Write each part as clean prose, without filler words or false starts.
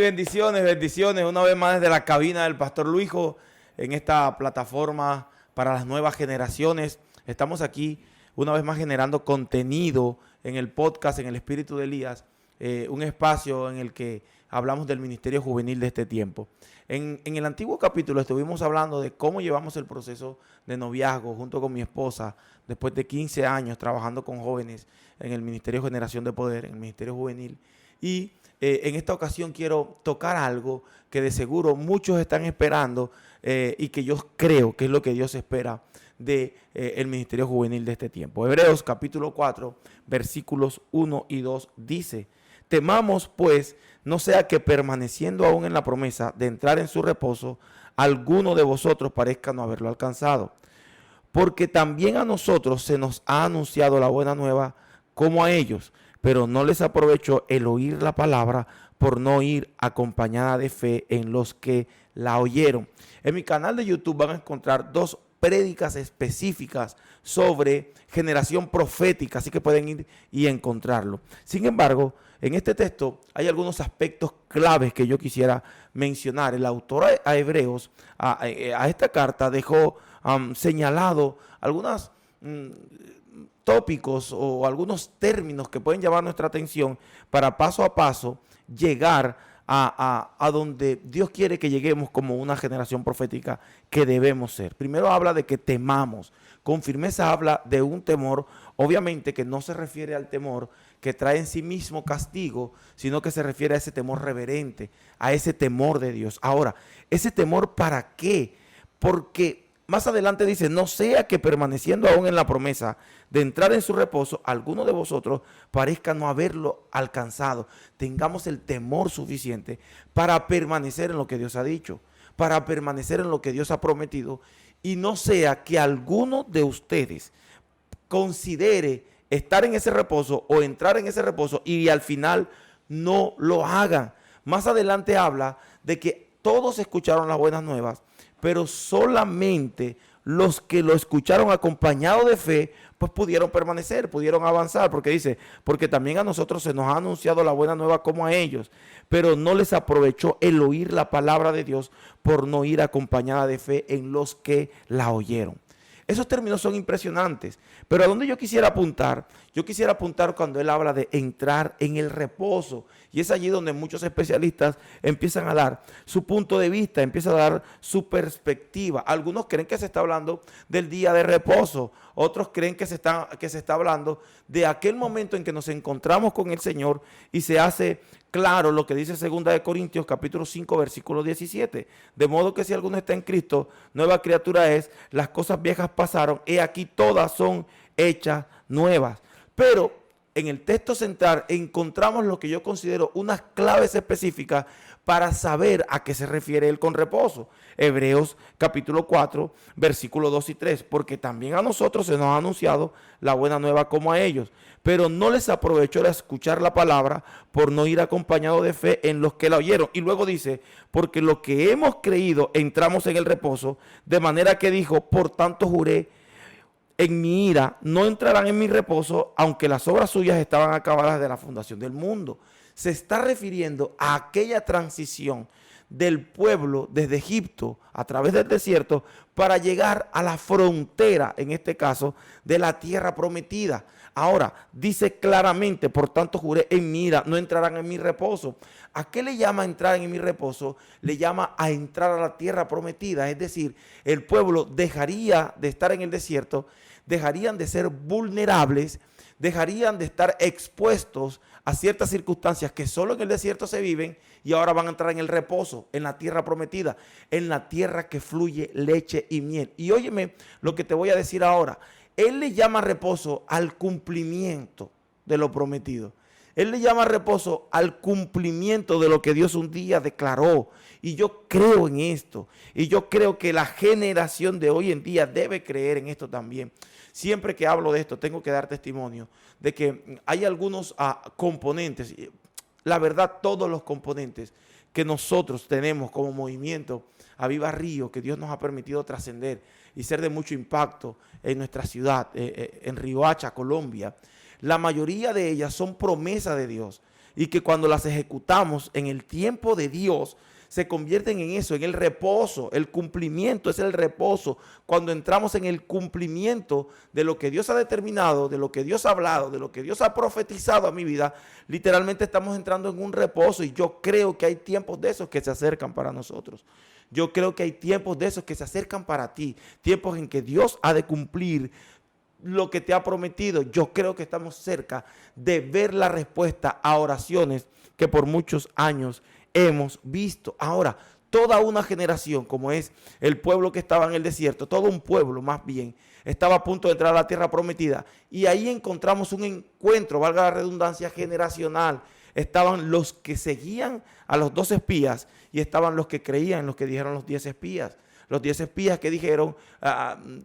bendiciones, bendiciones. Una vez más desde la cabina del Pastor Luijo en esta plataforma para las nuevas generaciones. Estamos aquí una vez más generando contenido en el podcast, en el Espíritu de Elías, un espacio en el que hablamos del ministerio juvenil de este tiempo. En el antiguo capítulo estuvimos hablando de cómo llevamos el proceso de noviazgo junto con mi esposa después de 15 años trabajando con jóvenes en el Ministerio de Generación de Poder, en el Ministerio Juvenil. Y en esta ocasión quiero tocar algo que de seguro muchos están esperando y que yo creo que es lo que Dios espera de el ministerio juvenil de este tiempo. Hebreos capítulo 4, versículos 1 y 2 dice: temamos pues, no sea que permaneciendo aún en la promesa de entrar en su reposo, alguno de vosotros parezca no haberlo alcanzado. Porque también a nosotros se nos ha anunciado la buena nueva como a ellos, pero no les aprovechó el oír la palabra por no ir acompañada de fe en los que la oyeron. En mi canal de YouTube van a encontrar dos prédicas específicas sobre generación profética, así que pueden ir y encontrarlo. Sin embargo, en este texto hay algunos aspectos claves que yo quisiera mencionar. El autor a Hebreos, a esta carta, dejó señalado algunas tópicos o algunos términos que pueden llamar nuestra atención para paso a paso llegar a donde Dios quiere que lleguemos como una generación profética que debemos ser. Primero habla de que temamos. Con firmeza habla de un temor, obviamente que no se refiere al temor que trae en sí mismo castigo, sino que se refiere a ese temor reverente, a ese temor de Dios. Ahora, ¿ese temor para qué? Porque más adelante dice: no sea que permaneciendo aún en la promesa de entrar en su reposo, alguno de vosotros parezca no haberlo alcanzado. Tengamos el temor suficiente para permanecer en lo que Dios ha dicho, para permanecer en lo que Dios ha prometido, y no sea que alguno de ustedes considere estar en ese reposo o entrar en ese reposo y al final no lo hagan. Más adelante habla de que todos escucharon las buenas nuevas, pero solamente los que lo escucharon acompañado de fe, pues pudieron permanecer, pudieron avanzar, porque dice: porque también a nosotros se nos ha anunciado la buena nueva como a ellos, pero no les aprovechó el oír la palabra de Dios por no ir acompañada de fe en los que la oyeron. Esos términos son impresionantes, pero ¿a dónde yo quisiera apuntar? Yo quisiera apuntar cuando él habla de entrar en el reposo, y es allí donde muchos especialistas empiezan a dar su punto de vista, empiezan a dar su perspectiva. Algunos creen que se está hablando del día de reposo, otros creen que se está hablando de aquel momento en que nos encontramos con el Señor y se hace claro lo que dice 2 de Corintios capítulo 5 versículo 17. De modo que si alguno está en Cristo, nueva criatura es, las cosas viejas pasaron, he aquí todas son hechas nuevas. Pero en el texto central encontramos lo que yo considero unas claves específicas para saber a qué se refiere él con reposo. Hebreos capítulo 4, versículos 2 y 3. Porque también a nosotros se nos ha anunciado la buena nueva como a ellos, pero no les aprovechó el escuchar la palabra por no ir acompañado de fe en los que la oyeron. Y luego dice: porque lo que hemos creído entramos en el reposo, de manera que dijo: por tanto juré en mi ira, no entrarán en mi reposo, aunque las obras suyas estaban acabadas de la fundación del mundo. Se está refiriendo a aquella transición del pueblo desde Egipto a través del desierto para llegar a la frontera, en este caso, de la tierra prometida. Ahora, dice claramente: por tanto juré en mi ira, no entrarán en mi reposo. ¿A qué le llama entrar en mi reposo? Le llama a entrar a la tierra prometida. Es decir, el pueblo dejaría de estar en el desierto, dejarían de ser vulnerables, dejarían de estar expuestos a ciertas circunstancias que solo en el desierto se viven, y ahora van a entrar en el reposo, en la tierra prometida, en la tierra que fluye leche y miel. Y óyeme lo que te voy a decir ahora. Él le llama reposo al cumplimiento de lo prometido. Él le llama reposo al cumplimiento de lo que Dios un día declaró. Y yo creo en esto. Y yo creo que la generación de hoy en día debe creer en esto también. Siempre que hablo de esto, tengo que dar testimonio de que hay algunos componentes. La verdad, todos los componentes que nosotros tenemos como movimiento Aviva Río, que Dios nos ha permitido trascender y ser de mucho impacto en nuestra ciudad, en Riohacha, Colombia. La mayoría de ellas son promesas de Dios y que cuando las ejecutamos en el tiempo de Dios, se convierten en eso, en el reposo. El cumplimiento es el reposo. Cuando entramos en el cumplimiento de lo que Dios ha determinado, de lo que Dios ha hablado, de lo que Dios ha profetizado a mi vida, literalmente estamos entrando en un reposo, y yo creo que hay tiempos de esos que se acercan para nosotros. Yo creo que hay tiempos de esos que se acercan para ti, tiempos en que Dios ha de cumplir lo que te ha prometido. Yo creo que estamos cerca de ver la respuesta a oraciones que por muchos años hemos visto. Ahora, toda una generación, como es el pueblo que estaba en el desierto, todo un pueblo más bien, estaba a punto de entrar a la tierra prometida, y ahí encontramos un encuentro, valga la redundancia, generacional. Estaban los que seguían a los 12 espías y estaban los que creían en lo que dijeron los 10 espías. Los 10 espías que dijeron,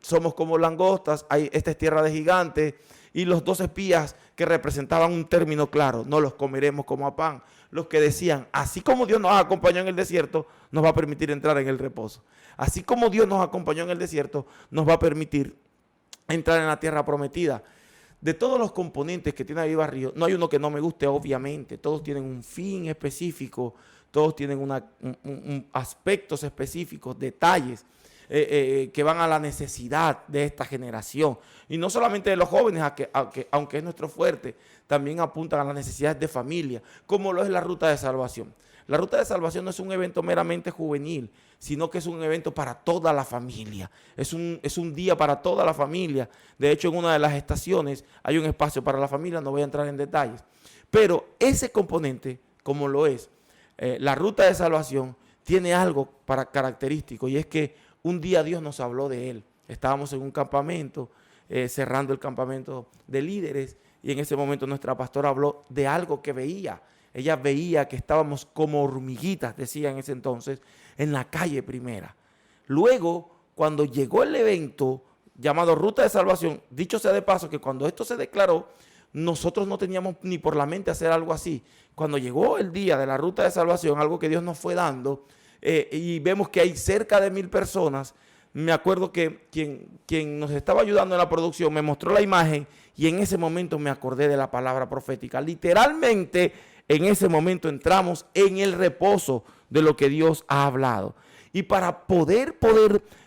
somos como langostas, esta es tierra de gigantes. Y los 2 espías que representaban un término claro, no los comeremos como a pan. Los que decían, así como Dios nos acompañó en el desierto, nos va a permitir entrar en el reposo. Así como Dios nos acompañó en el desierto, nos va a permitir entrar en la tierra prometida. De todos los componentes que tiene Aviva Río, no hay uno que no me guste, obviamente. Todos tienen un fin específico, todos tienen aspectos específicos, detalles que van a la necesidad de esta generación. Y no solamente de los jóvenes, aunque es nuestro fuerte, también apuntan a las necesidades de familia, como lo es la Ruta de Salvación. La Ruta de Salvación no es un evento meramente juvenil, sino que es un evento para toda la familia. Es un día para toda la familia. De hecho, en una de las estaciones hay un espacio para la familia, no voy a entrar en detalles. Pero ese componente, como lo es la Ruta de Salvación, tiene algo característico, y es que un día Dios nos habló de él. Estábamos en un campamento, cerrando el campamento de líderes, y en ese momento nuestra pastora habló de algo que veía. Ella veía que estábamos como hormiguitas, decía en ese entonces, en la calle Primera. Luego, cuando llegó el evento llamado Ruta de Salvación, dicho sea de paso que cuando esto se declaró, nosotros no teníamos ni por la mente hacer algo así. Cuando llegó el día de la Ruta de Salvación, algo que Dios nos fue dando, y vemos que hay cerca de 1000 personas, me acuerdo que quien nos estaba ayudando en la producción me mostró la imagen, y en ese momento me acordé de la palabra profética. Literalmente, en ese momento entramos en el reposo de lo que Dios ha hablado. Y para poder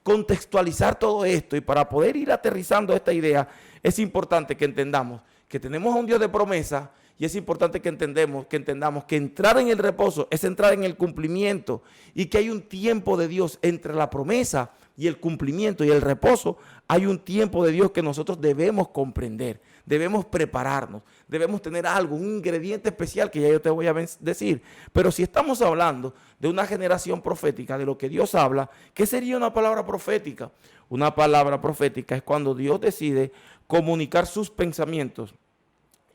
contextualizar todo esto y para poder ir aterrizando esta idea, es importante que entendamos que tenemos a un Dios de promesa, y es importante que entendamos que entrar en el reposo es entrar en el cumplimiento, y que hay un tiempo de Dios entre la promesa y el cumplimiento y el reposo. Hay un tiempo de Dios que nosotros debemos comprender, debemos prepararnos, debemos tener algo, un ingrediente especial que ya yo te voy a decir. Pero si estamos hablando de una generación profética, de lo que Dios habla, ¿qué sería una palabra profética? Una palabra profética es cuando Dios decide comunicar sus pensamientos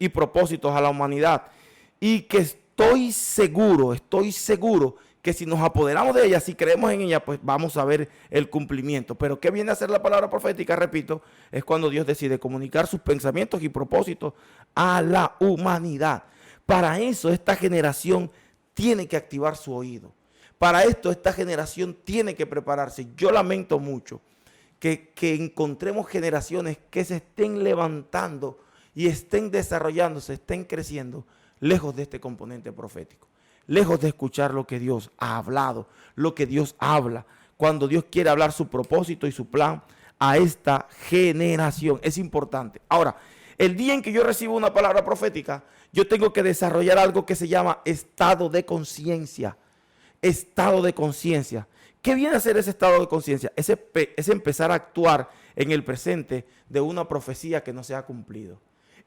y propósitos a la humanidad, y que estoy seguro que si nos apoderamos de ella, si creemos en ella, pues vamos a ver el cumplimiento. Pero ¿qué viene a ser la palabra profética? Repito, es cuando Dios decide comunicar sus pensamientos y propósitos a la humanidad. Para eso esta generación tiene que activar su oído. Para esto esta generación tiene que prepararse. Yo lamento mucho que encontremos generaciones que se estén levantando y estén desarrollándose, estén creciendo, lejos de este componente profético, lejos de escuchar lo que Dios ha hablado, lo que Dios habla, cuando Dios quiere hablar su propósito y su plan a esta generación. Es importante. Ahora, el día en que yo recibo una palabra profética, yo tengo que desarrollar algo que se llama estado de conciencia. Estado de conciencia. ¿Qué viene a ser ese estado de conciencia? Es empezar a actuar en el presente de una profecía que no se ha cumplido.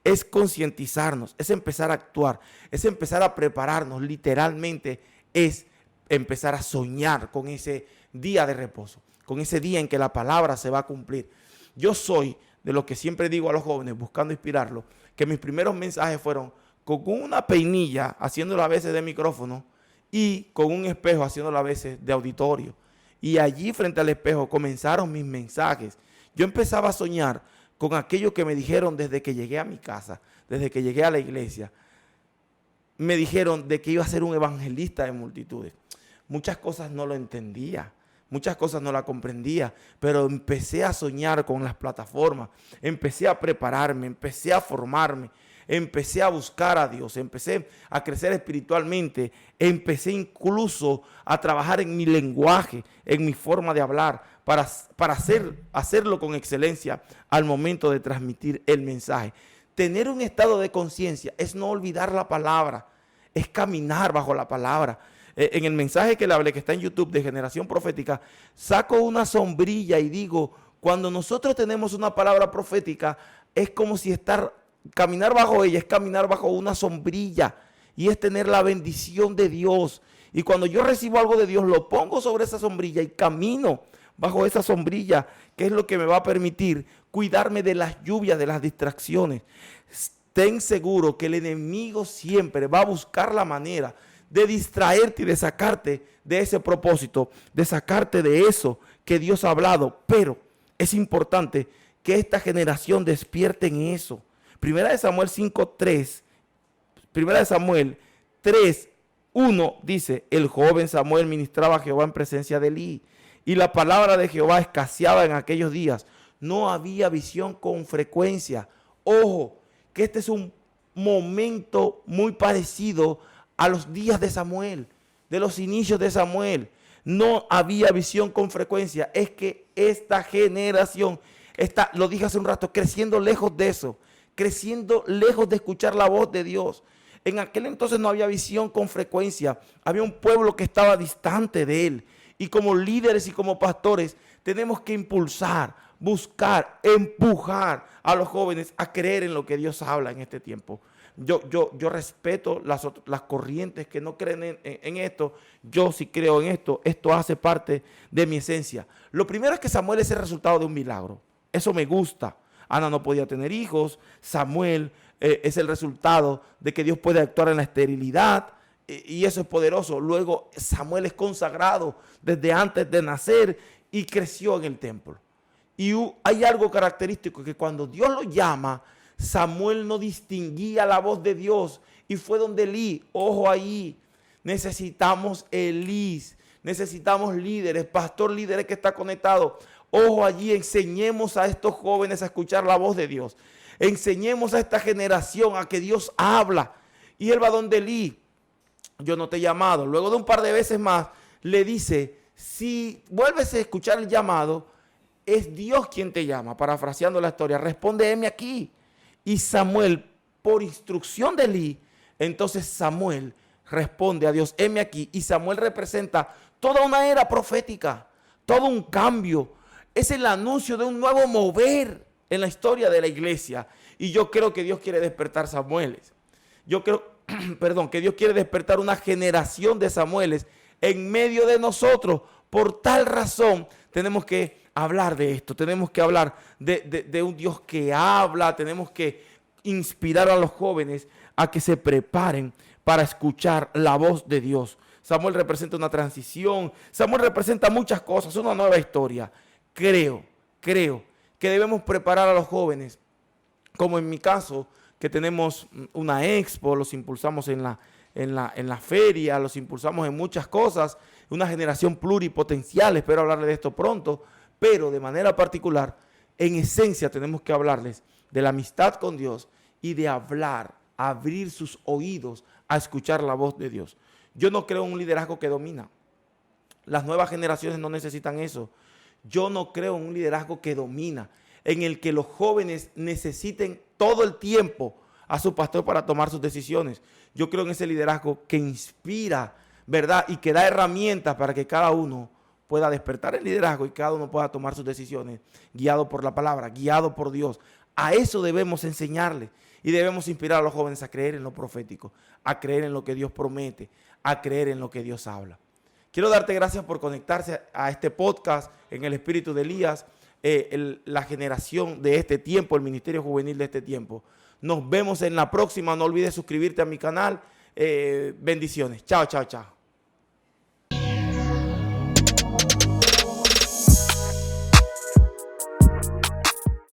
Es concientizarnos, es empezar a actuar, es empezar a prepararnos, literalmente es empezar a soñar con ese día de reposo, con ese día en que la palabra se va a cumplir. Yo soy de los que siempre digo a los jóvenes, buscando inspirarlos, que mis primeros mensajes fueron con una peinilla haciéndolo a veces de micrófono y con un espejo haciéndolo a veces de auditorio. Y allí frente al espejo comenzaron mis mensajes. Yo empezaba a soñar con aquello que me dijeron desde que llegué a mi casa, desde que llegué a la iglesia. Me dijeron de que iba a ser un evangelista de multitudes. Muchas cosas no lo entendía, muchas cosas no la comprendía, pero empecé a soñar con las plataformas, empecé a prepararme, empecé a formarme, empecé a buscar a Dios, empecé a crecer espiritualmente, empecé incluso a trabajar en mi lenguaje, en mi forma de hablar, para hacerlo con excelencia al momento de transmitir el mensaje. Tener un estado de conciencia es no olvidar la palabra, es caminar bajo la palabra. En el mensaje que le hablé, que está en YouTube de Generación Profética, saco una sombrilla y digo, cuando nosotros tenemos una palabra profética, es como si caminar bajo ella, es caminar bajo una sombrilla y es tener la bendición de Dios. Y cuando yo recibo algo de Dios, lo pongo sobre esa sombrilla y camino bajo esa sombrilla, que es lo que me va a permitir cuidarme de las lluvias, de las distracciones. Ten seguro que el enemigo siempre va a buscar la manera de distraerte y de sacarte de ese propósito, de sacarte de eso que Dios ha hablado. Pero es importante que esta generación despierte en eso. Primera de Samuel 5:3, Primera de Samuel 3:1 dice, el joven Samuel ministraba a Jehová en presencia de Elí, y la palabra de Jehová escaseaba en aquellos días. No había visión con frecuencia. Ojo, que este es un momento muy parecido a los días de Samuel, de los inicios de Samuel. No había visión con frecuencia. Es que esta generación está, lo dije hace un rato, creciendo lejos de eso, creciendo lejos de escuchar la voz de Dios. En aquel entonces no había visión con frecuencia. Había un pueblo que estaba distante de él. Y como líderes y como pastores tenemos que impulsar, buscar, empujar a los jóvenes a creer en lo que Dios habla en este tiempo. Yo respeto las corrientes que no creen en esto. Yo sí creo en esto. Esto hace parte de mi esencia. Lo primero es que Samuel es el resultado de un milagro. Eso me gusta. Ana no podía tener hijos. Samuel es el resultado de que Dios puede actuar en la esterilidad. Y eso es poderoso. Luego Samuel es consagrado desde antes de nacer y creció en el templo. Y hay algo característico, que cuando Dios lo llama, Samuel no distinguía la voz de Dios y fue donde Elí. Ojo ahí, necesitamos Elí, necesitamos líderes, pastor, líderes que está conectado. Ojo allí, enseñemos a estos jóvenes a escuchar la voz de Dios. Enseñemos a esta generación a que Dios habla. Y él va donde Elí. Yo no te he llamado. Luego de un par de veces más, le dice, si vuelves a escuchar el llamado, es Dios quien te llama. Parafraseando la historia, responde, heme aquí. Y Samuel, por instrucción de Elí, entonces Samuel responde a Dios, heme aquí. Y Samuel representa toda una era profética, todo un cambio. Es el anuncio de un nuevo mover en la historia de la iglesia. Y yo creo que Dios quiere despertar Samueles. Yo creo, que Dios quiere despertar una generación de Samueles en medio de nosotros. Por tal razón tenemos que hablar de esto, tenemos que hablar de un Dios que habla, tenemos que inspirar a los jóvenes a que se preparen para escuchar la voz de Dios. Samuel representa una transición, Samuel representa muchas cosas, una nueva historia. Creo que debemos preparar a los jóvenes, como en mi caso, que tenemos una expo, los impulsamos en la feria, los impulsamos en muchas cosas, una generación pluripotencial, espero hablarles de esto pronto, pero de manera particular, en esencia tenemos que hablarles de la amistad con Dios y de abrir sus oídos a escuchar la voz de Dios. Yo no creo en un liderazgo que domina. Las nuevas generaciones no necesitan eso. Yo no creo en un liderazgo que domina, en el que los jóvenes necesiten todo el tiempo a su pastor para tomar sus decisiones. Yo creo en ese liderazgo que inspira, ¿verdad? Y que da herramientas para que cada uno pueda despertar el liderazgo y cada uno pueda tomar sus decisiones guiado por la palabra, guiado por Dios. A eso debemos enseñarles y debemos inspirar a los jóvenes a creer en lo profético, a creer en lo que Dios promete, a creer en lo que Dios habla. Quiero darte gracias por conectarse a este podcast en el espíritu de Elías, la generación de este tiempo, el ministerio juvenil de este tiempo. Nos vemos en la próxima. No olvides suscribirte a mi canal. Bendiciones. Chao, chao, chao.